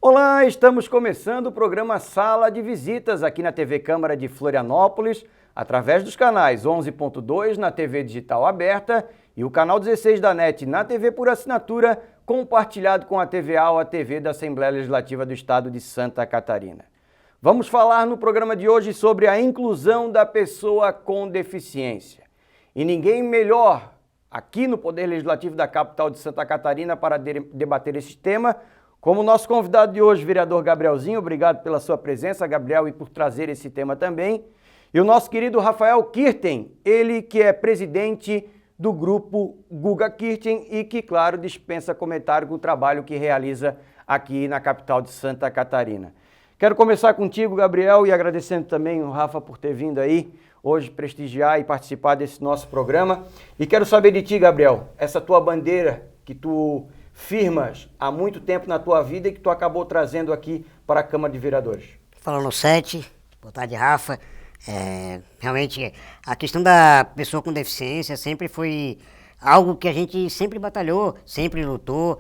Olá, estamos começando o programa Sala de Visitas aqui na TV Câmara de Florianópolis, através dos canais 11.2 na TV Digital Aberta e o canal 16 da NET na TV por assinatura, compartilhado com a TVA, a TV da Assembleia Legislativa do Estado de Santa Catarina. Vamos falar no programa de hoje sobre a inclusão da pessoa com deficiência. E ninguém melhor aqui no Poder Legislativo da capital de Santa Catarina para debater esse tema, como o nosso convidado de hoje, vereador Gabrielzinho. Obrigado pela sua presença, Gabriel, e por trazer esse tema também. E o nosso querido Rafael Kirten, ele que é presidente do grupo Guga Kirten e que, claro, dispensa comentário com o trabalho que realiza aqui na capital de Santa Catarina. Quero começar contigo, Gabriel, e agradecendo também o Rafa por ter vindo aí hoje prestigiar e participar desse nosso programa. E quero saber de ti, Gabriel, essa tua bandeira que tu firmas há muito tempo na tua vida e que tu acabou trazendo aqui para a Câmara de Vereadores. Falando 7, boa tarde, Rafa. Realmente, a questão da pessoa com deficiência sempre foi algo que a gente sempre batalhou, sempre lutou,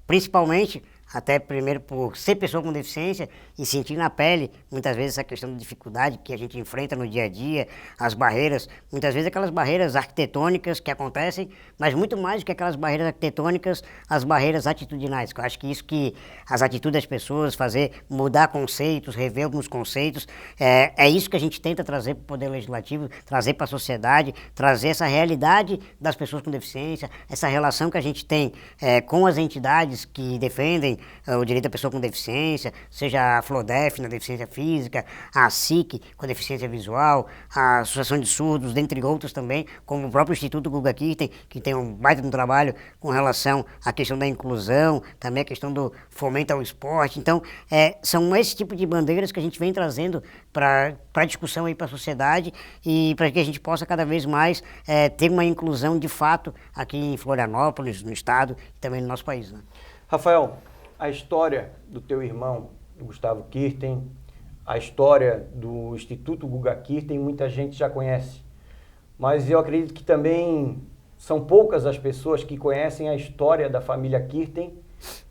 principalmente até primeiro por ser pessoa com deficiência e sentir na pele, muitas vezes, essa questão da dificuldade que a gente enfrenta no dia a dia, as barreiras, muitas vezes aquelas barreiras arquitetônicas que acontecem, mas muito mais do que aquelas barreiras arquitetônicas, as barreiras atitudinais. Eu acho que isso que as atitudes das pessoas, fazer, mudar conceitos, rever alguns conceitos, é isso que a gente tenta trazer para o Poder Legislativo, trazer para a sociedade, trazer essa realidade das pessoas com deficiência, essa relação que a gente tem com as entidades que defendem o direito da pessoa com deficiência, seja a Flodef na deficiência física, a SIC com a deficiência visual, a Associação de Surdos, dentre outros também, como o próprio Instituto Guga Kirten, que tem um baita de um trabalho com relação à questão da inclusão, também a questão do fomento ao esporte. Então, são esse tipo de bandeiras que a gente vem trazendo para a discussão aí para a sociedade e para que a gente possa cada vez mais ter uma inclusão de fato aqui em Florianópolis, no estado e também no nosso país, né? Rafael, a história do teu irmão, do Gustavo Kirten, a história do Instituto Guga Kirten, muita gente já conhece. Mas eu acredito que também são poucas as pessoas que conhecem a história da família Kirten,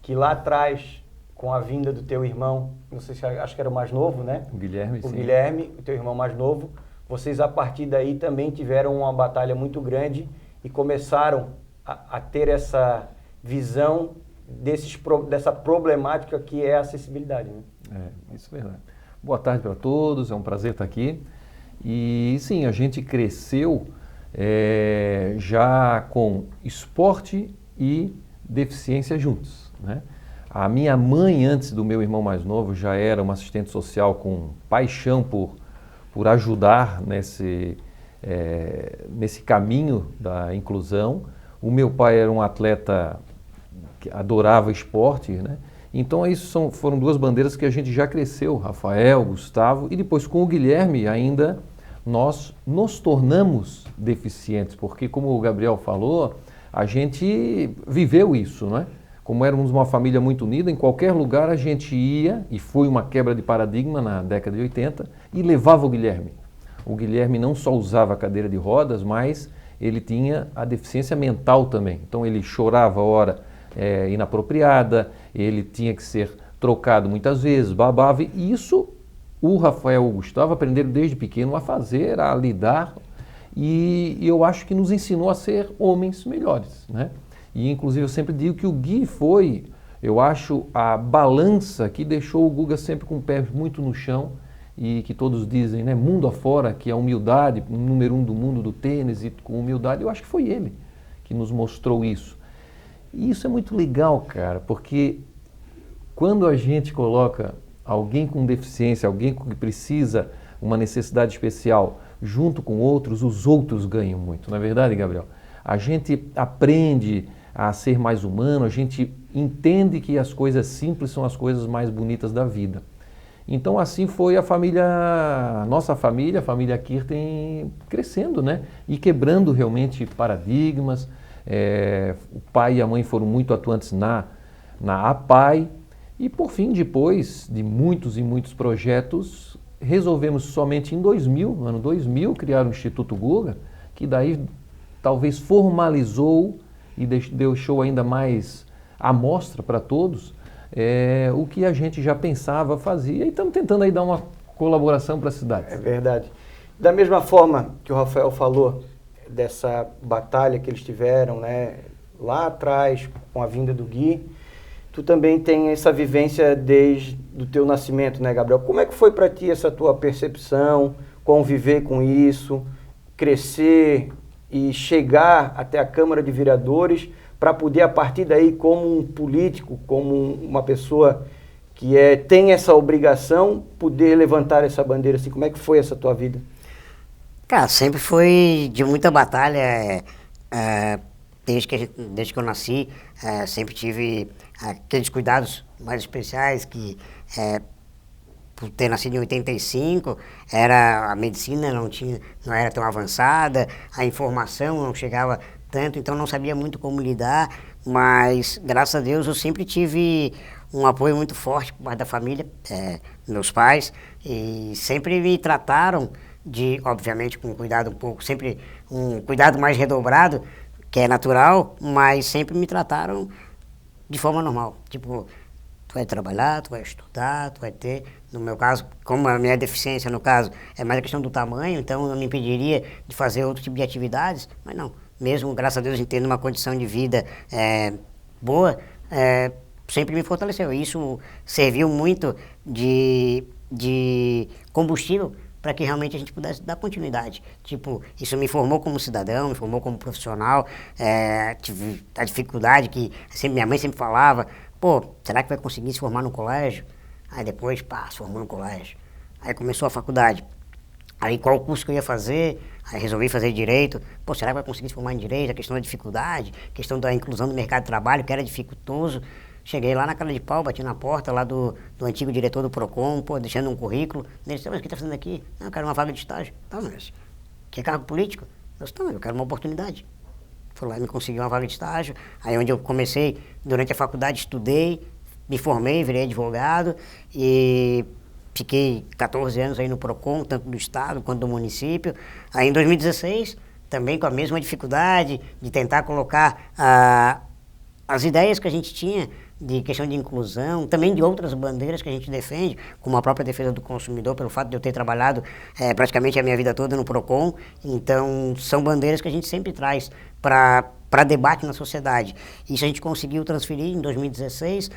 que lá atrás, com a vinda do teu irmão, não sei se acho que era o mais novo, né? O Guilherme, sim. O sim. Guilherme, o teu irmão mais novo, vocês a partir daí também tiveram uma batalha muito grande e começaram a ter essa visão dessa problemática que é a acessibilidade, né? Isso é verdade. Boa tarde para todos, é um prazer estar aqui. E sim, a gente cresceu já com esporte e deficiência juntos, né? A minha mãe, antes do meu irmão mais novo, já era uma assistente social com paixão por ajudar nesse caminho da inclusão. O meu pai era um atleta que adorava esporte, né? Então isso foram duas bandeiras que a gente já cresceu, Rafael, Gustavo, e depois com o Guilherme ainda nós nos tornamos deficientes, porque como o Gabriel falou, a gente viveu isso, não é? Como éramos uma família muito unida, em qualquer lugar a gente ia, e foi uma quebra de paradigma na década de 80, e levava o Guilherme. O Guilherme não só usava cadeira de rodas, mas ele tinha a deficiência mental também. Então ele chorava a hora inapropriada, ele tinha que ser trocado muitas vezes, babava, e isso o Rafael e o Gustavo aprenderam desde pequeno a fazer, a lidar, e eu acho que nos ensinou a ser homens melhores, né? E inclusive eu sempre digo que o Gui foi, eu acho, a balança que deixou o Guga sempre com o pé muito no chão, e que todos dizem, né, mundo afora, que a humildade, o número 1 do mundo do tênis, e com humildade, eu acho que foi ele que nos mostrou isso. E isso é muito legal, cara, porque quando a gente coloca alguém com deficiência, alguém que precisa uma necessidade especial, junto com outros, os outros ganham muito, não é verdade, Gabriel? A gente aprende a ser mais humano, a gente entende que as coisas simples são as coisas mais bonitas da vida. Então assim foi a nossa família, a família Kirten, crescendo, né? E quebrando realmente paradigmas. O pai e a mãe foram muito atuantes na APAI e por fim, depois de muitos e muitos projetos, resolvemos somente em 2000, no ano 2000, criar o Instituto Guga, que daí talvez formalizou e deixou ainda mais à mostra para todos o que a gente já pensava, fazia, e estamos tentando aí dar uma colaboração para a cidade. É verdade. Da mesma forma que o Rafael falou dessa batalha que eles tiveram, né, lá atrás, com a vinda do Gui, tu também tem essa vivência desde o teu nascimento, né, Gabriel? Como é que foi para ti essa tua percepção, conviver com isso, crescer e chegar até a Câmara de Vereadores para poder, a partir daí, como um político, como uma pessoa que tem essa obrigação, poder levantar essa bandeira, assim, como é que foi essa tua vida? Cara, sempre foi de muita batalha, desde que eu nasci, sempre tive aqueles cuidados mais especiais que, por ter nascido em 85, a medicina não era tão avançada, a informação não chegava tanto, então não sabia muito como lidar, mas graças a Deus eu sempre tive um apoio muito forte por parte da família, meus pais, e sempre me trataram obviamente com cuidado um pouco, sempre um cuidado mais redobrado, que é natural, mas sempre me trataram de forma normal. Tipo, tu vai trabalhar, tu vai estudar, tu vai ter... No meu caso, como a minha deficiência, no caso, é mais a questão do tamanho, então eu me impediria de fazer outro tipo de atividades, mas não. Mesmo, graças a Deus, em tendo uma condição de vida boa, sempre me fortaleceu. Isso serviu muito de combustível para que realmente a gente pudesse dar continuidade. Tipo, isso me formou como cidadão, me formou como profissional, tive a dificuldade que minha mãe sempre falava, pô, será que vai conseguir se formar no colégio? Aí depois, se formou no colégio. Aí começou a faculdade. Aí qual o curso que eu ia fazer? Aí resolvi fazer Direito. Pô, será que vai conseguir se formar em Direito? A questão da dificuldade, a questão da inclusão do mercado de trabalho, que era dificultoso. Cheguei lá na cara de pau, bati na porta lá do antigo diretor do PROCON, pô, deixando um currículo. Ele disse, mas o que tá fazendo aqui? Não, eu quero uma vaga de estágio. Tá, mas que cargo político? Eu disse, não, eu quero uma oportunidade. Fui lá e me consegui uma vaga de estágio. Aí onde eu comecei, durante a faculdade, estudei, me formei, virei advogado e fiquei 14 anos aí no PROCON, tanto do estado quanto do município. Aí em 2016, também com a mesma dificuldade de tentar colocar as ideias que a gente tinha de questão de inclusão, também de outras bandeiras que a gente defende, como a própria defesa do consumidor, pelo fato de eu ter trabalhado praticamente a minha vida toda no PROCON. Então, são bandeiras que a gente sempre traz para debate na sociedade. Isso a gente conseguiu transferir em 2016,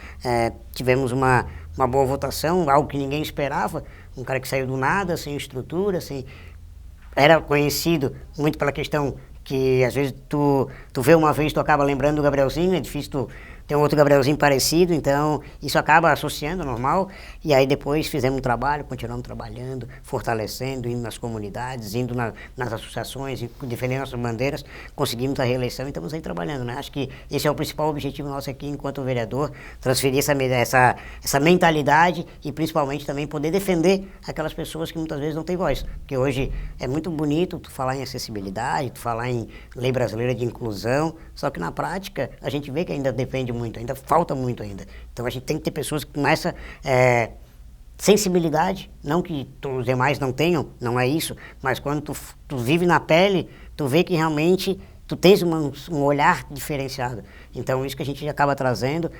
tivemos uma boa votação, algo que ninguém esperava, um cara que saiu do nada, sem estrutura, era conhecido muito pela questão que às vezes tu vê uma vez, tu acaba lembrando do Gabrielzinho, é difícil tu ter um outro Gabrielzinho parecido, então isso acaba associando, normal, e aí depois fizemos um trabalho, continuamos trabalhando, fortalecendo, indo nas comunidades, indo nas associações, defendendo nossas bandeiras, conseguimos a reeleição e estamos aí trabalhando, né? Acho que esse é o principal objetivo nosso aqui enquanto vereador, transferir essa mentalidade e principalmente também poder defender aquelas pessoas que muitas vezes não têm voz, porque hoje é muito bonito tu falar em acessibilidade, tu falar em lei brasileira de inclusão, só que na prática a gente vê que ainda depende muito, ainda falta muito ainda. Então a gente tem que ter pessoas com essa sensibilidade, não que os demais não tenham, não é isso, mas quando tu vive na pele, tu vê que realmente tu tens um olhar diferenciado. Então isso que a gente acaba trazendo,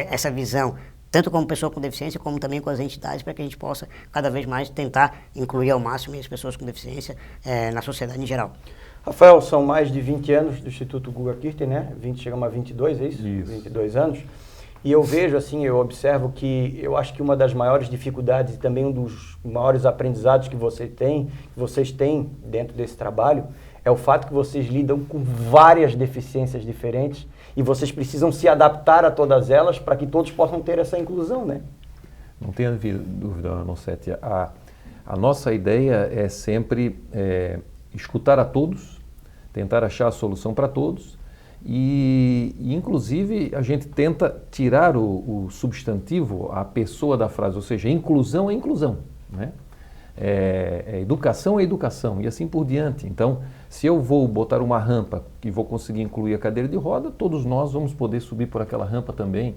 essa visão, tanto como pessoa com deficiência, como também com as entidades, para que a gente possa cada vez mais tentar incluir ao máximo as pessoas com deficiência na sociedade em geral. Rafael, são mais de 20 anos do Instituto Guga Kirten, né? Chegamos a 22, é isso? Isso. 22 anos. E eu vejo, assim, eu observo que eu acho que uma das maiores dificuldades e também um dos maiores aprendizados que vocês têm dentro desse trabalho é o fato que vocês lidam com várias deficiências diferentes e vocês precisam se adaptar a todas elas para que todos possam ter essa inclusão, né? Não tenha dúvida, Nocete. A nossa ideia é sempre escutar a todos, tentar achar a solução para todos e inclusive a gente tenta tirar o substantivo, a pessoa da frase, ou seja, inclusão é inclusão, né? Educação é educação e assim por diante. Então, se eu vou botar uma rampa e vou conseguir incluir a cadeira de roda, todos nós vamos poder subir por aquela rampa também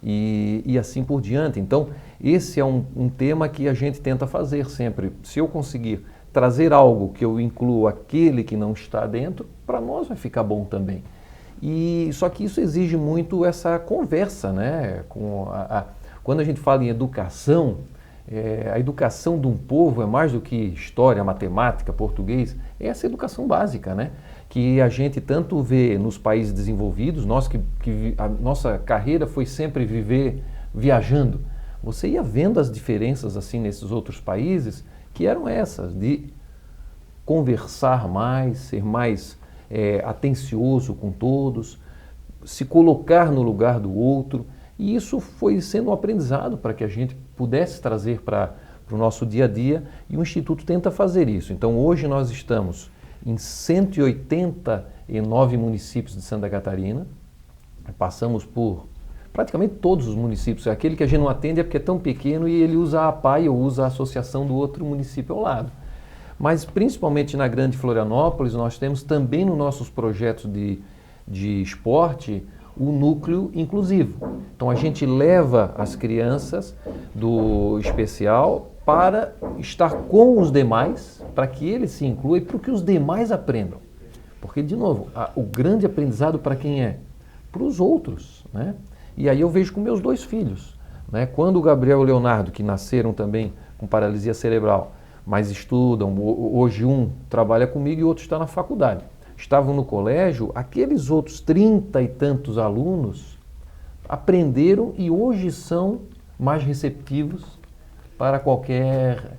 e assim por diante. Então, esse é um tema que a gente tenta fazer sempre. Se eu conseguir trazer algo que eu incluo aquele que não está dentro, para nós vai ficar bom também. E só que isso exige muito essa conversa, né? Quando a gente fala em educação, a educação de um povo é mais do que história, matemática, português, é essa educação básica, né? Que a gente tanto vê nos países desenvolvidos, a nossa carreira foi sempre viver viajando. Você ia vendo as diferenças assim nesses outros países, que eram essas, de conversar mais, ser mais atencioso com todos, se colocar no lugar do outro. E isso foi sendo um aprendizado para que a gente pudesse trazer para o nosso dia a dia, e o Instituto tenta fazer isso. Então hoje nós estamos em 189 municípios de Santa Catarina, passamos por praticamente todos os municípios. Aquele que a gente não atende é porque é tão pequeno e ele usa a APAI ou usa a associação do outro município ao lado. Mas principalmente na Grande Florianópolis, nós temos também nos nossos projetos de esporte o núcleo inclusivo. Então a gente leva as crianças do especial para estar com os demais, para que eles se incluam e para que os demais aprendam. Porque, de novo, o grande aprendizado para quem é? Para os outros, né? E aí eu vejo com meus 2 filhos, né? Quando o Gabriel e o Leonardo, que nasceram também com paralisia cerebral, mas estudam, hoje um trabalha comigo e o outro está na faculdade, estavam no colégio, aqueles outros 30 e tantos alunos aprenderam e hoje são mais receptivos para qualquer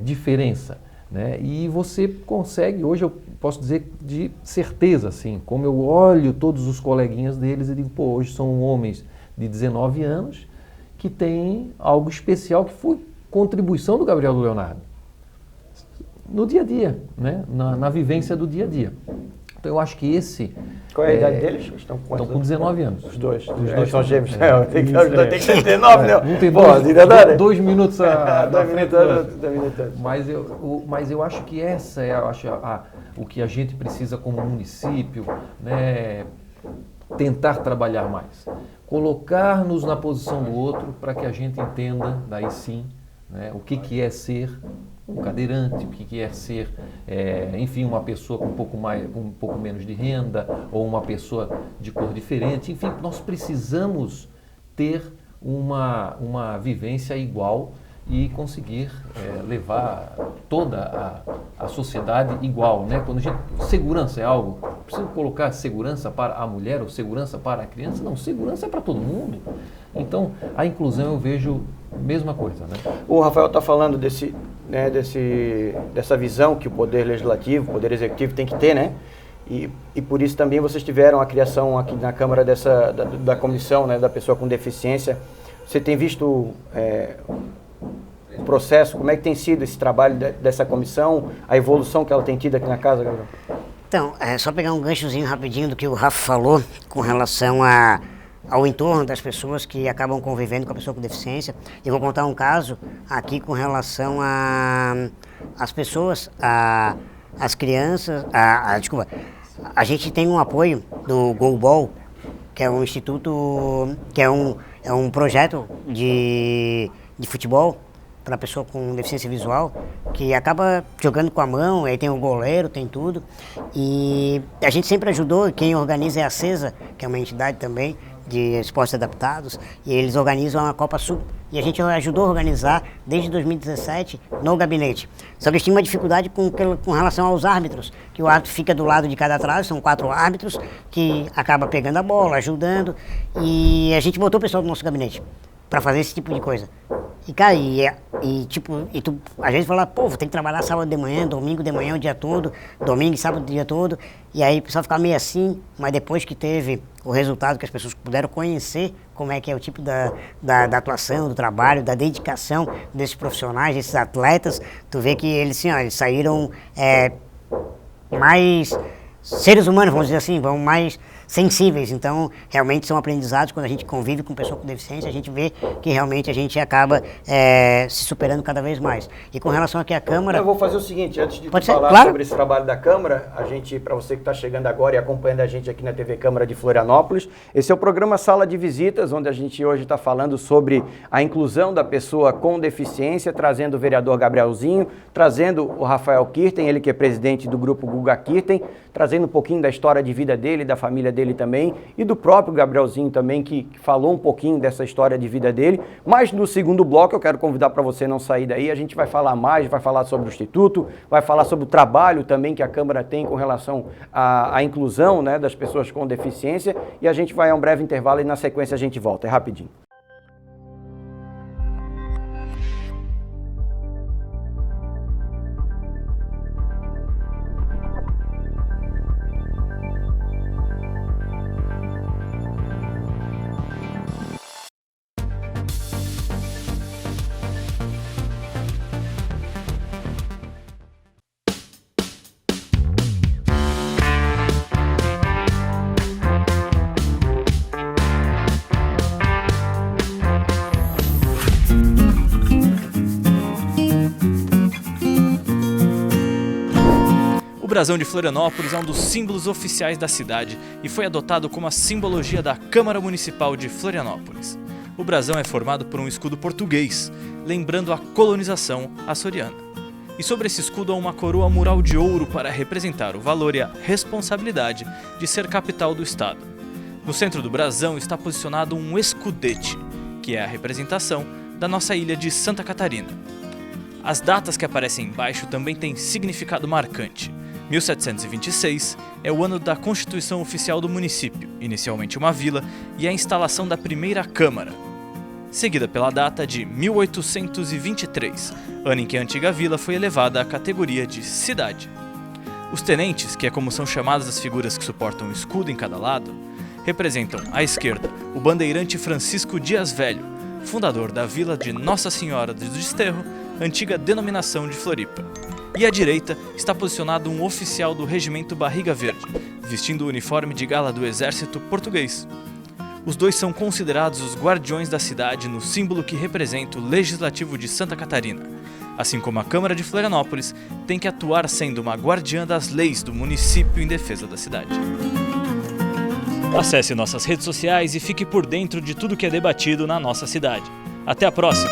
diferença, né? E você consegue, hoje eu posso dizer de certeza, assim, como eu olho todos os coleguinhas deles e digo, pô, hoje são homens de 19 anos que têm algo especial que foi contribuição do Gabriel e do Leonardo no dia a dia, né? Na vivência do dia a dia. Então eu acho que esse... Qual é a idade deles? Estão com 19 anos. Os dois são gêmeos. Tem que ter 19, não. Um tem 2 minutos na frente. Mas eu acho que essa é o que a gente precisa como município, né? Tentar trabalhar mais. Colocar-nos na posição do outro para que a gente entenda, daí sim, né, o que é ser um cadeirante, o que é ser, enfim, uma pessoa com um pouco menos de renda, ou uma pessoa de cor diferente. Enfim, nós precisamos ter uma vivência igual e conseguir levar toda a sociedade igual, né? Quando segurança é algo, precisa colocar segurança para a mulher ou segurança para a criança? Não, segurança é para todo mundo. Então, a inclusão eu vejo a mesma coisa, né? O Rafael está falando dessa visão que o Poder Legislativo, o Poder Executivo tem que ter, né? E por isso também vocês tiveram a criação aqui na Câmara da comissão, né, da pessoa com deficiência. Você tem visto o processo, como é que tem sido esse trabalho dessa comissão, a evolução que ela tem tido aqui na casa, Gabriel? Então, só pegar um ganchozinho rapidinho do que o Rafa falou com relação ao entorno das pessoas que acabam convivendo com a pessoa com deficiência. Eu vou contar um caso aqui com relação às pessoas, às crianças, desculpa, a gente tem um apoio do Goalball, que é um instituto, que é um projeto de futebol para pessoa com deficiência visual, que acaba jogando com a mão, aí tem o goleiro, tem tudo. E a gente sempre ajudou, quem organiza é a CESA, que é uma entidade também de esportes adaptados, e eles organizam a Copa Sul. E a gente ajudou a organizar desde 2017 no gabinete. Só que eles tinham uma dificuldade com relação aos árbitros, que o árbitro fica do lado de cada trave, são 4 árbitros, que acaba pegando a bola, ajudando, e a gente botou o pessoal do nosso gabinete para fazer esse tipo de coisa. E, cara, tu às vezes fala, pô, vou ter que trabalhar sábado de manhã, domingo de manhã o dia todo, domingo e sábado o dia todo, e aí o pessoal ficava meio assim, mas depois que teve o resultado, que as pessoas puderam conhecer como é que é o tipo da atuação, do trabalho, da dedicação desses profissionais, desses atletas, tu vê que eles, assim, eles saíram mais seres humanos, vamos dizer assim, vão mais sensíveis. Então, realmente são aprendizados. Quando a gente convive com pessoa com deficiência, a gente vê que realmente a gente acaba se superando cada vez mais. E com relação aqui à Câmara... Eu vou fazer o seguinte, antes de falar claro, sobre esse trabalho da Câmara, para você que está chegando agora e acompanhando a gente aqui na TV Câmara de Florianópolis, esse é o programa Sala de Visitas, onde a gente hoje está falando sobre a inclusão da pessoa com deficiência, trazendo o vereador Gabrielzinho, trazendo o Rafael Kirten, ele que é presidente do grupo Guga Kirten, trazendo trazendo um pouquinho da história de vida dele, da família dele também, e do próprio Gabrielzinho também, que falou um pouquinho dessa história de vida dele. Mas no segundo bloco eu quero convidar para você não sair daí, a gente vai falar mais, vai falar sobre o Instituto, vai falar sobre o trabalho também que a Câmara tem com relação à inclusão, né, das pessoas com deficiência, e a gente vai a um breve intervalo e na sequência a gente volta, é rapidinho. O brasão de Florianópolis é um dos símbolos oficiais da cidade e foi adotado como a simbologia da Câmara Municipal de Florianópolis. O brasão é formado por um escudo português, lembrando a colonização açoriana. E sobre esse escudo há uma coroa mural de ouro para representar o valor e a responsabilidade de ser capital do estado. No centro do brasão está posicionado um escudete, que é a representação da nossa ilha de Santa Catarina. As datas que aparecem embaixo também têm significado marcante. 1726 é o ano da Constituição Oficial do município, inicialmente uma vila, e a instalação da primeira Câmara, seguida pela data de 1823, ano em que a antiga vila foi elevada à categoria de cidade. Os tenentes, que é como são chamadas as figuras que suportam o escudo em cada lado, representam, à esquerda, o bandeirante Francisco Dias Velho, fundador da vila de Nossa Senhora do Desterro, antiga denominação de Floripa. E à direita está posicionado um oficial do Regimento Barriga Verde, vestindo o uniforme de gala do Exército Português. Os dois são considerados os guardiões da cidade no símbolo que representa o Legislativo de Santa Catarina, assim como a Câmara de Florianópolis tem que atuar sendo uma guardiã das leis do município em defesa da cidade. Acesse nossas redes sociais e fique por dentro de tudo que é debatido na nossa cidade. Até a próxima!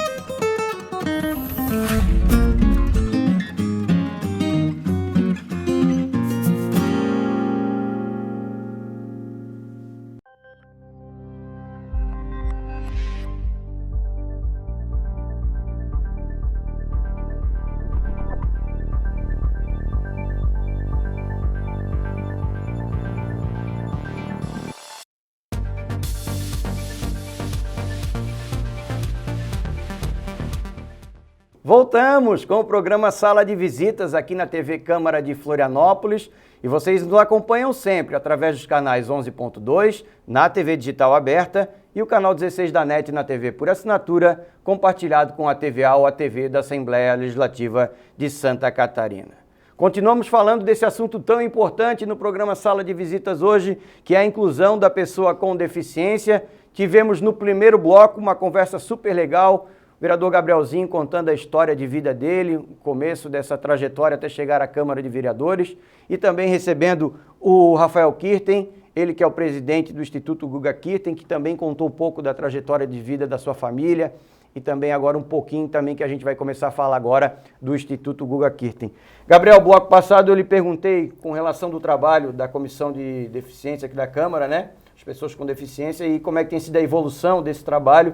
Voltamos com o programa Sala de Visitas aqui na TV Câmara de Florianópolis e vocês nos acompanham sempre através dos canais 11.2, na TV digital aberta e o canal 16 da NET na TV por assinatura, compartilhado com a TVA ou a TV da Assembleia Legislativa de Santa Catarina. Continuamos falando desse assunto tão importante no programa Sala de Visitas hoje, que é a inclusão da pessoa com deficiência. Tivemos no primeiro bloco uma conversa super legal, o vereador Gabrielzinho contando a história de vida dele, o começo dessa trajetória até chegar à Câmara de Vereadores, e também recebendo o Rafael Kirten, ele que é o presidente do Instituto Guga Kirten, que também contou um pouco da trajetória de vida da sua família, e também agora um pouquinho também que a gente vai começar a falar agora do Instituto Guga Kirten. Gabriel, bloco passado eu lhe perguntei com relação do trabalho da Comissão de Deficiência aqui da Câmara, né? As pessoas com deficiência, e como é que tem sido a evolução desse trabalho,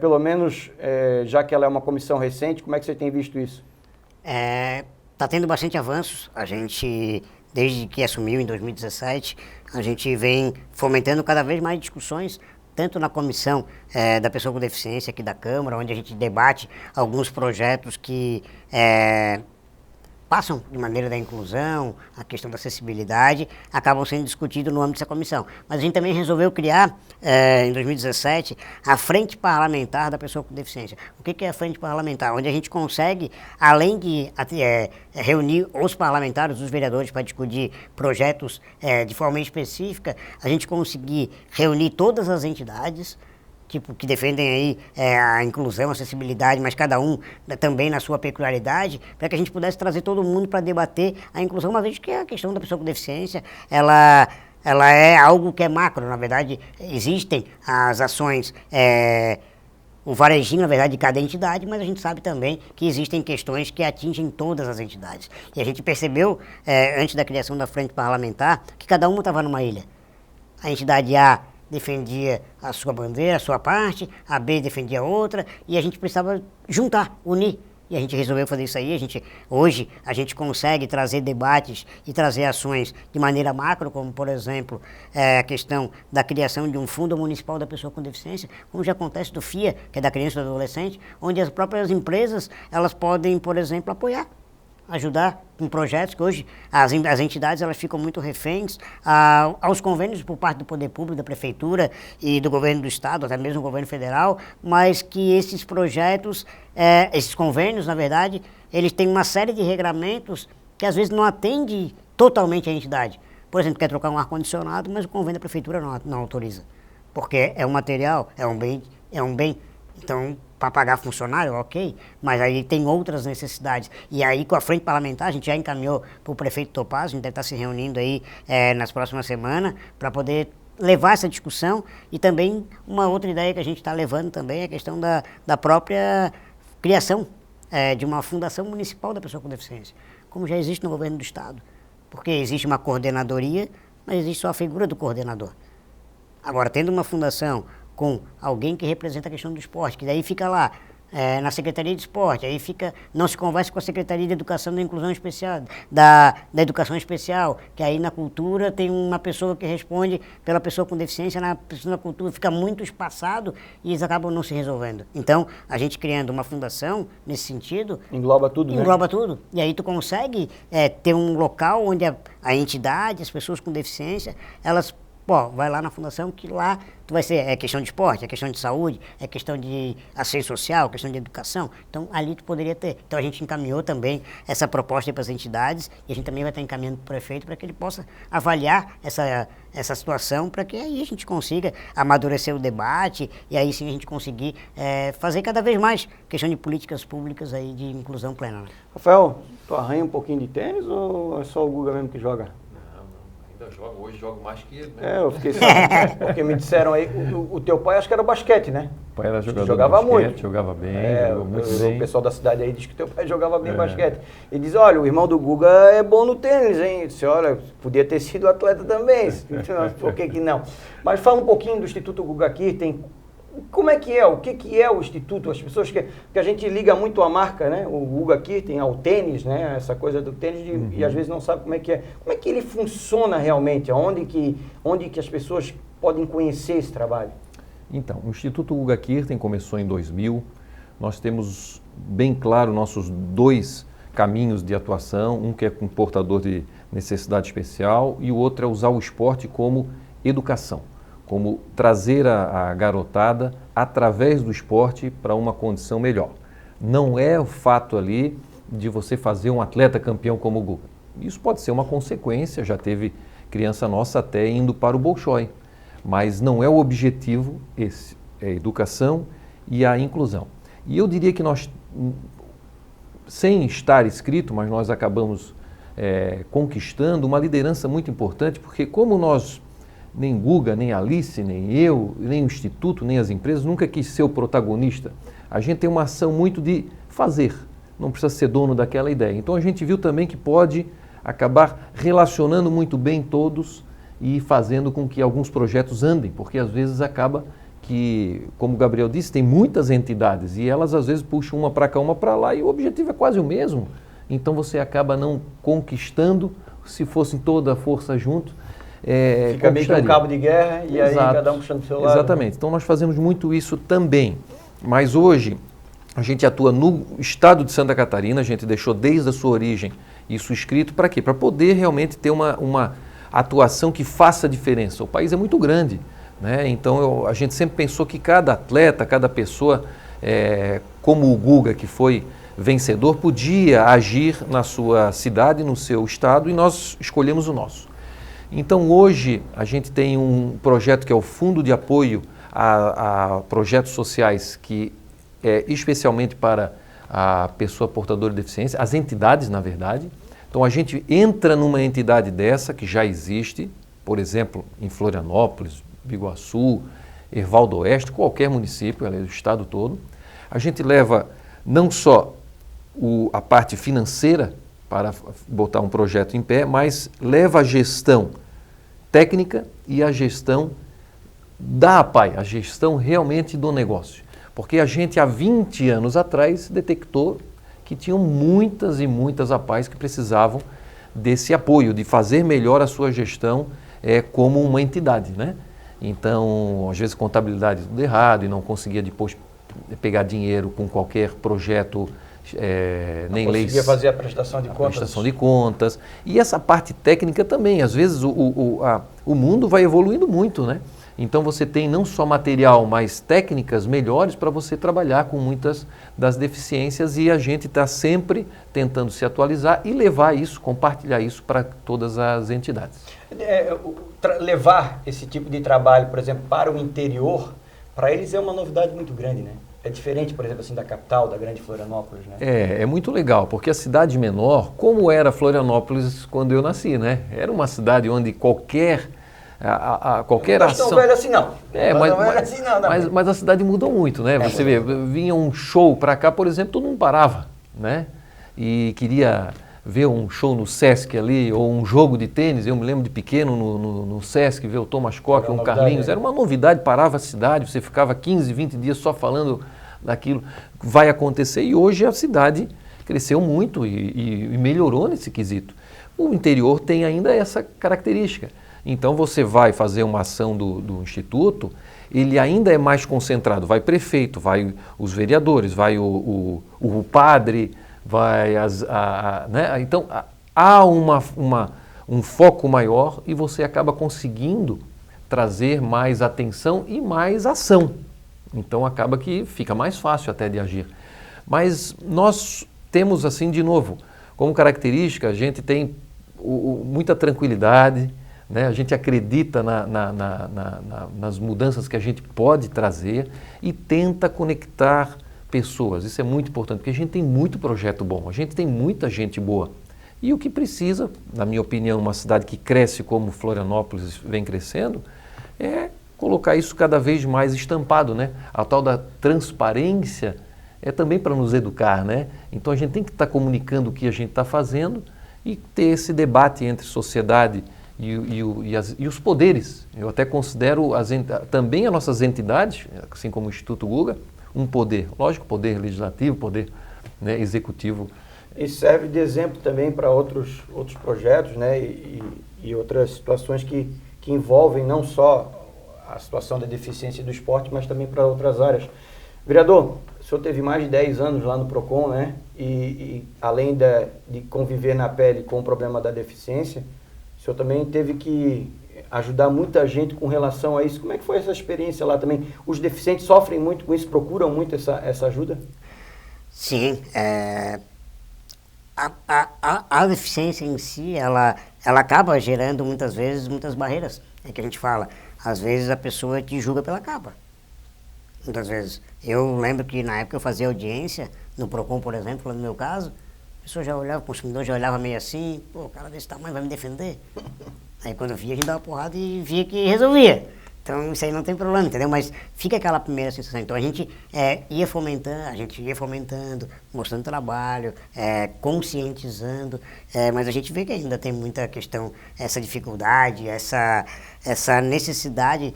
pelo menos já que ela é uma comissão recente, como é que você tem visto isso? Está tendo bastante avanços. A gente, desde que assumiu em 2017, a gente vem fomentando cada vez mais discussões, tanto na comissão da pessoa com deficiência aqui da Câmara, onde a gente debate alguns projetos que passam de maneira da inclusão, a questão da acessibilidade, acabam sendo discutidos no âmbito dessa comissão. Mas a gente também resolveu criar, em 2017, a Frente Parlamentar da Pessoa com Deficiência. O que é a Frente Parlamentar? Onde a gente consegue, além de reunir os parlamentares, os vereadores, para discutir projetos de forma específica, a gente conseguir reunir todas as entidades, que defendem aí a inclusão, a acessibilidade, mas cada um também na sua peculiaridade, para que a gente pudesse trazer todo mundo para debater a inclusão, uma vez que a questão da pessoa com deficiência, ela é algo que é macro. Na verdade, existem as ações o varejinho, na verdade, de cada entidade, mas a gente sabe também que existem questões que atingem todas as entidades. E a gente percebeu, antes da criação da frente parlamentar, que cada uma estava numa ilha. A entidade A defendia a sua bandeira, a sua parte, a B defendia a outra, e a gente precisava juntar, unir. E a gente resolveu fazer isso aí. Hoje a gente consegue trazer debates e trazer ações de maneira macro, como por exemplo a questão da criação de um fundo municipal da pessoa com deficiência, como já acontece do FIA, que é da criança e do adolescente, onde as próprias empresas elas podem, por exemplo, apoiar, ajudar com projetos que hoje as entidades elas ficam muito reféns aos convênios por parte do poder público, da prefeitura e do governo do estado, até mesmo do governo federal, mas que esses projetos, esses convênios, na verdade, eles têm uma série de regramentos que às vezes não atende totalmente a entidade. Por exemplo, quer trocar um ar-condicionado, mas o convênio da prefeitura não autoriza, porque é um material, é um bem, então para pagar funcionário, ok, mas aí tem outras necessidades. E aí com a frente parlamentar a gente já encaminhou para o prefeito Topazio, a gente deve estar se reunindo aí nas próximas semanas para poder levar essa discussão. E também uma outra ideia que a gente está levando também é a questão da própria criação de uma fundação municipal da pessoa com deficiência, como já existe no governo do estado, porque existe uma coordenadoria, mas existe só a figura do coordenador. Agora, tendo uma fundação com alguém que representa a questão do esporte, que daí fica lá na Secretaria de Esporte, aí não se conversa com a Secretaria de Educação da Inclusão Especial, da Educação Especial, que aí na cultura tem uma pessoa que responde pela pessoa com deficiência, na pessoa da cultura fica muito espaçado e eles acabam não se resolvendo. Então, a gente criando uma fundação, nesse sentido... Engloba tudo, né? Engloba tudo. E aí tu consegue ter um local onde a entidade, as pessoas com deficiência, elas... vai lá na fundação que lá tu vai ser, questão de esporte, é questão de saúde, é questão de assistência social, questão de educação. Então ali tu poderia ter. Então a gente encaminhou também essa proposta para as entidades e a gente também vai estar encaminhando para o prefeito para que ele possa avaliar essa situação para que aí a gente consiga amadurecer o debate e aí sim a gente conseguir fazer cada vez mais questão de políticas públicas aí de inclusão plena. Rafael, tu arranha um pouquinho de tênis ou é só o Guga mesmo que joga? Hoje jogo mais que ele, né? Eu fiquei sabendo, porque me disseram aí, o teu pai acho que era basquete, né? O pai era jogador jogava de basquete, muito. Jogava bem, jogou muito bem. O pessoal da cidade aí diz que teu pai jogava bem basquete. E diz, olha, o irmão do Guga é bom no tênis, hein? Eu disse, olha, podia ter sido atleta também, por que não? Mas fala um pouquinho do Instituto Guga Kirten. Como é que é? O que é o Instituto? As pessoas que a gente liga muito à marca, né? O Guga Kirten, ao tênis, né? Essa coisa do tênis e às vezes não sabe como é que é. Como é que ele funciona realmente? Onde que as pessoas podem conhecer esse trabalho? Então, o Instituto Guga Kirten começou em 2000. Nós temos bem claro nossos dois caminhos de atuação. Um que é com portador de necessidade especial e o outro é usar o esporte como educação. Como trazer a garotada através do esporte para uma condição melhor. Não é o fato ali de você fazer um atleta campeão como o Guga. Isso pode ser uma consequência, já teve criança nossa até indo para o Bolshoi, mas não é o objetivo esse, é a educação e a inclusão. E eu diria que nós, sem estar escrito, mas nós acabamos conquistando uma liderança muito importante, porque como nós nem Guga, nem Alice, nem eu, nem o Instituto, nem as empresas, nunca quis ser o protagonista. A gente tem uma ação muito de fazer, não precisa ser dono daquela ideia. Então a gente viu também que pode acabar relacionando muito bem todos e fazendo com que alguns projetos andem, porque às vezes acaba que, como o Gabriel disse, tem muitas entidades e elas às vezes puxam uma para cá, uma para lá e o objetivo é quase o mesmo. Então você acaba não conquistando, se fossem toda a força junto, fica meio que um cabo de guerra e aí cada um puxando do seu lado. Exatamente. Então nós fazemos muito isso também. Mas hoje a gente atua no estado de Santa Catarina, a gente deixou desde a sua origem isso escrito para quê? Para poder realmente ter uma atuação que faça diferença. O país é muito grande, né? Então a gente sempre pensou que cada atleta, cada pessoa, como o Guga, que foi vencedor, podia agir na sua cidade, no seu estado, e nós escolhemos o nosso. Então hoje a gente tem um projeto que é o Fundo de Apoio a Projetos Sociais, que é especialmente para a pessoa portadora de deficiência, as entidades na verdade. Então a gente entra numa entidade dessa que já existe, por exemplo, em Florianópolis, Biguaçu, Hervaldo Oeste, qualquer município, aliás, do estado todo. A gente leva não só a parte financeira para botar um projeto em pé, mas leva a gestão técnica e a gestão da APAI, a gestão realmente do negócio. Porque a gente, há 20 anos atrás, detectou que tinham muitas e muitas APAIs que precisavam desse apoio, de fazer melhor a sua gestão como uma entidade, né? Então, às vezes, contabilidade tudo errado e não conseguia depois pegar dinheiro com qualquer projeto, nem leis. Conseguia fazer a prestação de contas. Prestação de contas. E essa parte técnica também, às vezes o mundo vai evoluindo muito, né? Então você tem não só material, mas técnicas melhores para você trabalhar com muitas das deficiências, e a gente está sempre tentando se atualizar e levar isso, compartilhar isso para todas as entidades. Levar esse tipo de trabalho, por exemplo, para o interior, para eles é uma novidade muito grande, né? É diferente, por exemplo, assim, da capital, da grande Florianópolis, né? É muito legal, porque a cidade menor, como era Florianópolis quando eu nasci, né? Era uma cidade onde qualquer ação... Não velho assim não. Mas a cidade mudou muito, né? Você vê, vinha um show para cá, por exemplo, todo mundo parava, né? E queria ver um show no Sesc ali, ou um jogo de tênis. Eu me lembro de pequeno no Sesc, ver o Thomas Koch, um Carlinhos. Era uma novidade, parava a cidade, você ficava 15, 20 dias só falando daquilo. Vai acontecer, e hoje a cidade cresceu muito e melhorou nesse quesito. O interior tem ainda essa característica. Então você vai fazer uma ação do Instituto, ele ainda é mais concentrado, vai prefeito, vai os vereadores, vai o padre, vai né? Então há um foco maior e você acaba conseguindo trazer mais atenção e mais ação. Então acaba que fica mais fácil até de agir. Mas nós temos, assim, de novo, como característica, a gente tem muita tranquilidade, né? A gente acredita nas mudanças que a gente pode trazer e tenta conectar pessoas. Isso é muito importante, porque a gente tem muito projeto bom, a gente tem muita gente boa. E o que precisa, na minha opinião, uma cidade que cresce como Florianópolis vem crescendo, é colocar isso cada vez mais estampado, né? A tal da transparência é também para nos educar, né? Então a gente tem que estar comunicando o que a gente está fazendo e ter esse debate entre sociedade e os poderes. Eu até considero também as nossas entidades, assim como o Instituto Guga, um poder. Lógico, poder legislativo, poder, né, executivo. E serve de exemplo também para outros projetos, né, e outras situações que envolvem não só a situação da deficiência do esporte, mas também para outras áreas. Vereador, o senhor teve mais de 10 anos lá no PROCON, né, e além de conviver na pele com o problema da deficiência, o senhor também teve que ajudar muita gente com relação a isso. Como é que foi essa experiência lá também? Os deficientes sofrem muito com isso, procuram muito essa ajuda? Sim, a deficiência em si, ela acaba gerando muitas vezes muitas barreiras. É que a gente fala, às vezes a pessoa te julga pela capa. Muitas vezes. Eu lembro que na época eu fazia audiência, no PROCON, por exemplo, no meu caso, a pessoa já olhava, o consumidor já olhava meio assim, pô, o cara desse tamanho vai me defender. Aí quando eu via, a gente dava porrada e via que resolvia. Então isso aí não tem problema, entendeu? Mas fica aquela primeira sensação. Então a gente ia fomentando, mostrando trabalho, conscientizando, mas a gente vê que ainda tem muita questão, essa dificuldade, essa necessidade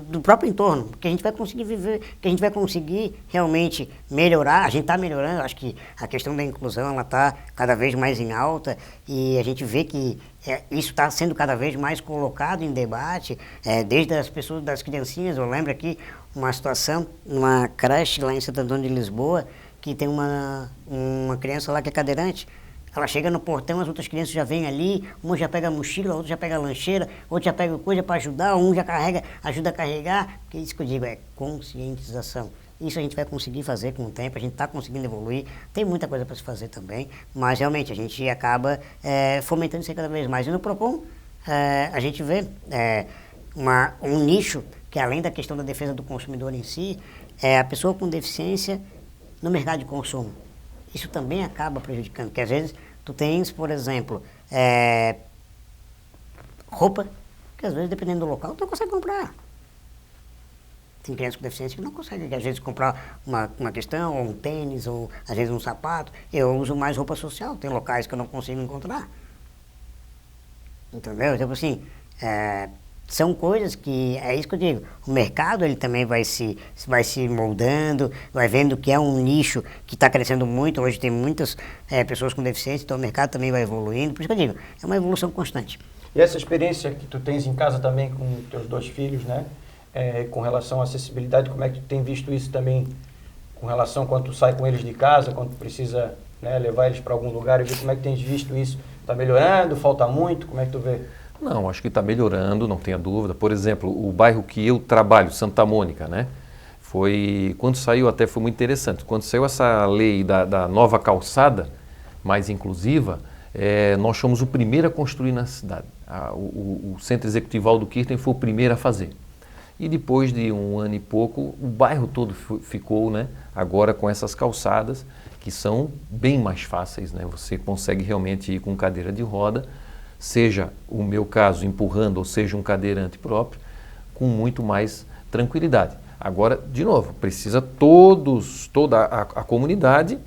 do próprio entorno, que a gente vai conseguir viver, que a gente vai conseguir realmente melhorar. A gente está melhorando, acho que a questão da inclusão ela está cada vez mais em alta e a gente vê que isso está sendo cada vez mais colocado em debate, desde as pessoas, das criancinhas. Eu lembro aqui uma situação, numa creche lá em Santo Antônio de Lisboa, que tem uma criança lá que é cadeirante. Ela chega no portão, as outras crianças já vêm ali, um já pega a mochila, outro já pega a lancheira, outro já pega coisa para ajudar, um já ajuda a carregar. Que isso que eu digo, é conscientização. Isso a gente vai conseguir fazer com o tempo, a gente está conseguindo evoluir, tem muita coisa para se fazer também, mas realmente a gente acaba fomentando isso cada vez mais. E no PROCON, a gente vê um nicho que, além da questão da defesa do consumidor em si, é a pessoa com deficiência no mercado de consumo. Isso também acaba prejudicando, porque às vezes tu tens, por exemplo, roupa, que às vezes, dependendo do local, tu não consegue comprar. Tem crianças com deficiência que não conseguem, às vezes, comprar uma questão, ou um tênis, ou às vezes um sapato. Eu uso mais roupa social, tem locais que eu não consigo encontrar. Entendeu? Então, assim, são coisas que, é isso que eu digo, o mercado ele também vai se moldando, vai vendo que é um nicho que está crescendo muito, hoje tem muitas pessoas com deficiência, então o mercado também vai evoluindo, por isso que eu digo, é uma evolução constante. E essa experiência que tu tens em casa também com teus 2 filhos, né? Com relação à acessibilidade, como é que tu tem visto isso também com relação quando tu sai com eles de casa, quando tu precisa, né, levar eles para algum lugar e ver como é que tens visto isso? Está melhorando? Falta muito? Como é que tu vê? Não, acho que está melhorando, não tenha dúvida. Por exemplo, o bairro que eu trabalho, Santa Mônica, né? Quando saiu, até foi muito interessante, quando saiu essa lei da nova calçada, mais inclusiva, nós fomos o primeiro a construir na cidade. O Centro Executivo Aldo Kirten foi o primeiro a fazer. E depois de 1 ano e pouco, o bairro todo ficou, né, agora com essas calçadas, que são bem mais fáceis, né? Você consegue realmente ir com cadeira de roda, seja o meu caso empurrando, ou seja um cadeirante próprio, com muito mais tranquilidade. Agora, de novo, precisa toda a comunidade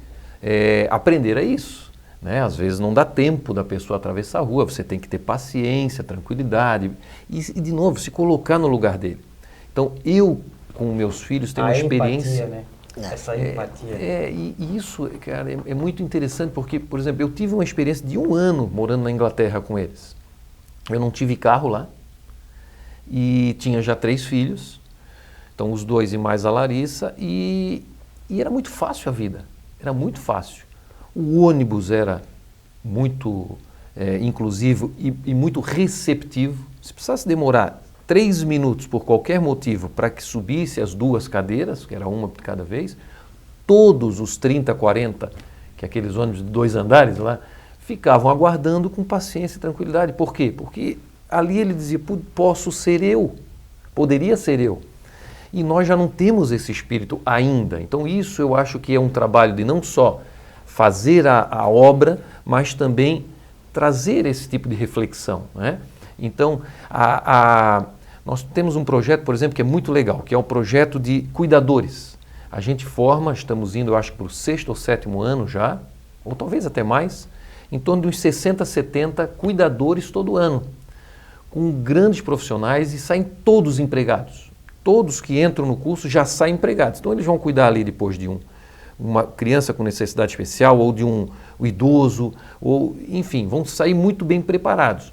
aprender a isso, né? Às vezes não dá tempo da pessoa atravessar a rua, você tem que ter paciência, tranquilidade e de novo, se colocar no lugar dele. Então, eu, com meus filhos, tenho uma experiência... Empatia, né? Essa empatia. E isso, cara, é muito interessante porque, por exemplo, eu tive uma experiência de 1 ano morando na Inglaterra com eles. Eu não tive carro lá e tinha já 3 filhos, então os 2 e mais a Larissa, e era muito fácil a vida, era muito fácil. O ônibus era muito inclusivo e muito receptivo. Se precisasse demorar 3 minutos por qualquer motivo para que subisse as 2 cadeiras, que era uma por cada vez, todos os 30, 40, que aqueles ônibus de 2 andares lá, ficavam aguardando com paciência e tranquilidade. Por quê? Porque ali ele dizia, posso ser eu, poderia ser eu. E nós já não temos esse espírito ainda. Então isso eu acho que é um trabalho de não só fazer a obra, mas também trazer esse tipo de reflexão, né? Então, nós temos um projeto, por exemplo, que é muito legal, que é o projeto de cuidadores. A gente forma, estamos indo, eu acho, para o 6º ou 7º ano já, ou talvez até mais, em torno de uns 60, 70 cuidadores todo ano, com grandes profissionais e saem todos empregados. Todos que entram no curso já saem empregados. Então, eles vão cuidar ali depois de uma criança com necessidade especial, ou de um idoso, ou enfim, vão sair muito bem preparados.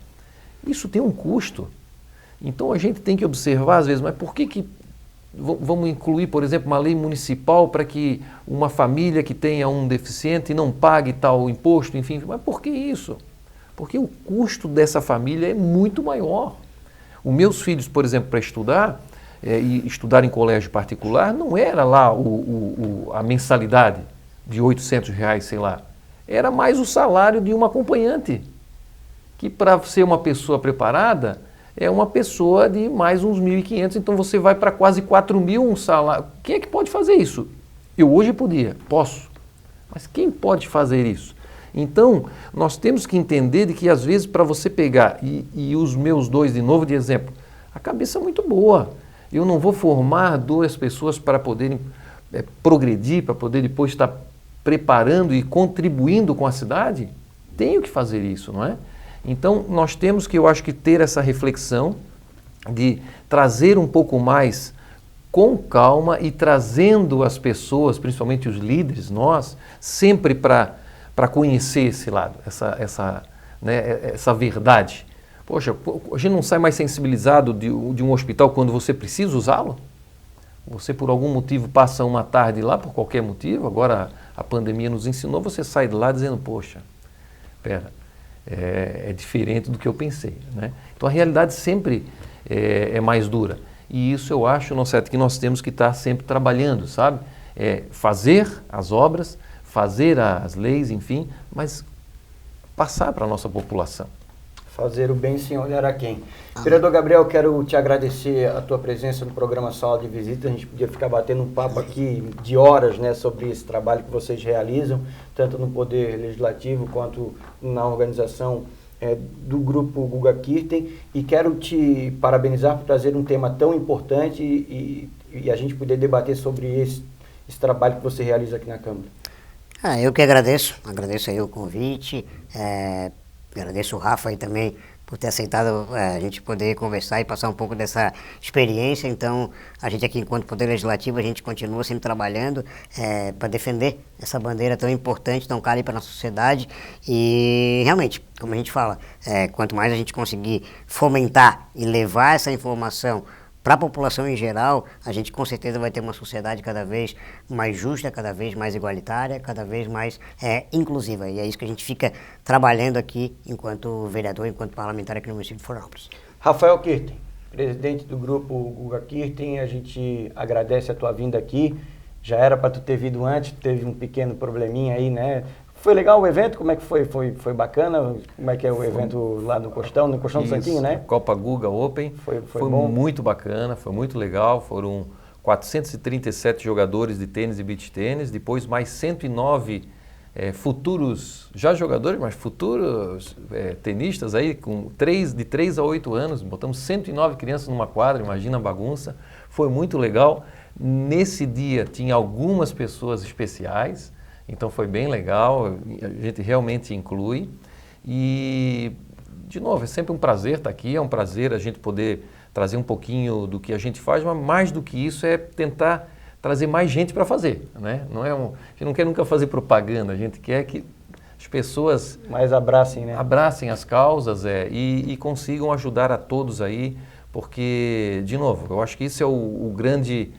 Isso tem um custo. Então a gente tem que observar às vezes, mas por que vamos incluir, por exemplo, uma lei municipal para que uma família que tenha um deficiente não pague tal imposto, enfim, mas por que isso? Porque o custo dessa família é muito maior. Os meus filhos, por exemplo, para estudar, e estudar em colégio particular, não era lá a mensalidade de R$800, sei lá. Era mais o salário de uma acompanhante, que para ser uma pessoa preparada, é uma pessoa de mais uns 1.500, então você vai para quase 4.000 um salário. Quem é que pode fazer isso? Eu hoje posso, mas quem pode fazer isso? Então, nós temos que entender de que às vezes para você pegar, e os meus 2 de novo de exemplo, a cabeça é muito boa. Eu não vou formar 2 pessoas para poderem progredir, para poder depois estar preparando e contribuindo com a cidade? Tenho que fazer isso, não é? Então, nós temos que, eu acho que ter essa reflexão de trazer um pouco mais com calma e trazendo as pessoas, principalmente os líderes, nós, sempre para conhecer esse lado, essa verdade. Poxa, a gente não sai mais sensibilizado de um hospital quando você precisa usá-lo? Você, por algum motivo, passa uma tarde lá, por qualquer motivo, agora a pandemia nos ensinou, você sai de lá dizendo, poxa, pera, é diferente do que eu pensei, né? Então a realidade sempre é mais dura. E isso eu acho, que nós temos que estar sempre trabalhando, sabe? Fazer as obras, fazer as leis, enfim, mas passar para a nossa população. Fazer o bem sem olhar a quem. Vereador Gabriel, quero te agradecer a tua presença no programa Sala de Visita. A gente podia ficar batendo um papo aqui de horas, né, sobre esse trabalho que vocês realizam, tanto no Poder Legislativo quanto na organização do Grupo Guga Kirten. E quero te parabenizar por trazer um tema tão importante e e a gente poder debater sobre esse trabalho que você realiza aqui na Câmara. Eu que agradeço aí o convite, agradeço o Rafa aí também por ter aceitado a gente poder conversar e passar um pouco dessa experiência. Então, a gente aqui, enquanto Poder Legislativo, a gente continua sempre trabalhando para defender essa bandeira tão importante, tão cara para a nossa sociedade. E, realmente, como a gente fala, quanto mais a gente conseguir fomentar e levar essa informação para a população em geral, a gente com certeza vai ter uma sociedade cada vez mais justa, cada vez mais igualitária, cada vez mais inclusiva. E é isso que a gente fica trabalhando aqui enquanto vereador, enquanto parlamentar aqui no município de Florianópolis. Rafael Kirten, presidente do grupo Guga Kirten, a gente agradece a tua vinda aqui. Já era para tu ter vindo antes, teve um pequeno probleminha aí, né? Foi legal o evento? Como é que foi? Foi bacana? Como é que é o evento lá no Costão do Santinho, né? Copa Guga Open. Foi bom? Muito bacana, foi muito legal. Foram 437 jogadores de tênis e beach tênis, depois mais 109 futuros, já jogadores, mas futuros tenistas aí, de 3 a 8 anos. Botamos 109 crianças numa quadra, imagina a bagunça. Foi muito legal. Nesse dia tinha algumas pessoas especiais, então foi bem legal, a gente realmente inclui. E, de novo, é sempre um prazer estar aqui, é um prazer a gente poder trazer um pouquinho do que a gente faz, mas mais do que isso é tentar trazer mais gente para fazer, né? A gente não quer nunca fazer propaganda, a gente quer que as pessoas mais abracem, né? Abracem as causas e consigam ajudar a todos aí, porque, de novo, eu acho que isso é o grande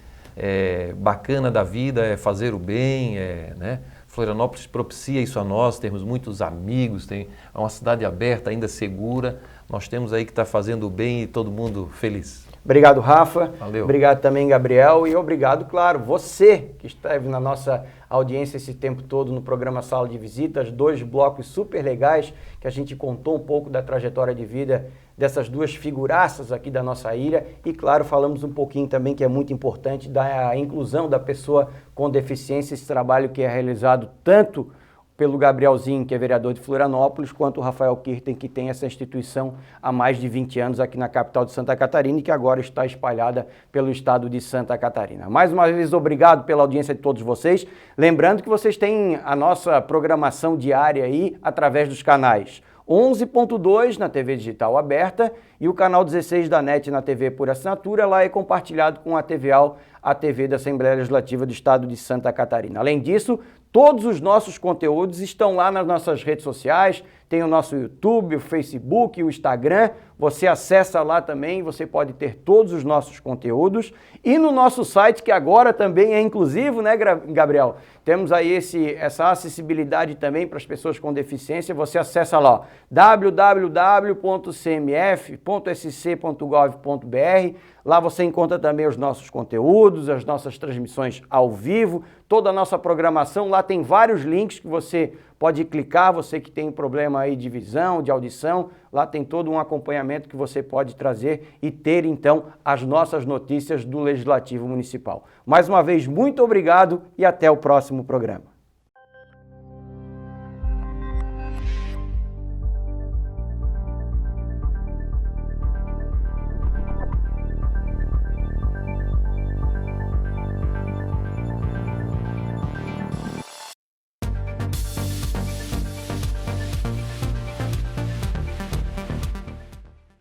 bacana da vida, é fazer o bem, né? Florianópolis propicia isso a nós, temos muitos amigos, é uma cidade aberta, ainda segura. Nós temos aí que estar fazendo o bem e todo mundo feliz. Obrigado, Rafa. Valeu. Obrigado também, Gabriel. E obrigado, claro, você que esteve na nossa audiência esse tempo todo no programa Sala de Visitas, 2 blocos super legais que a gente contou um pouco da trajetória de vida dessas 2 figuraças aqui da nossa ilha e, claro, falamos um pouquinho também, que é muito importante, da inclusão da pessoa com deficiência, esse trabalho que é realizado tanto pelo Gabrielzinho, que é vereador de Florianópolis, quanto o Rafael Kirten, que tem essa instituição há mais de 20 anos aqui na capital de Santa Catarina e que agora está espalhada pelo estado de Santa Catarina. Mais uma vez, obrigado pela audiência de todos vocês. Lembrando que vocês têm a nossa programação diária aí através dos canais 11.2 na TV digital aberta e o canal 16 da NET na TV por assinatura. Lá é compartilhado com a TVAL, a TV da Assembleia Legislativa do Estado de Santa Catarina. Além disso, todos os nossos conteúdos estão lá nas nossas redes sociais, tem o nosso YouTube, o Facebook, o Instagram, você acessa lá também, você pode ter todos os nossos conteúdos. E no nosso site, que agora também é inclusivo, né, Gabriel? Temos aí essa acessibilidade também para as pessoas com deficiência, você acessa lá, www.cmf.sc.gov.br. Lá você encontra também os nossos conteúdos, as nossas transmissões ao vivo, toda a nossa programação. Lá tem vários links que você pode clicar, você que tem problema aí de visão, de audição. Lá tem todo um acompanhamento que você pode trazer e ter, então, as nossas notícias do Legislativo Municipal. Mais uma vez, muito obrigado e até o próximo programa.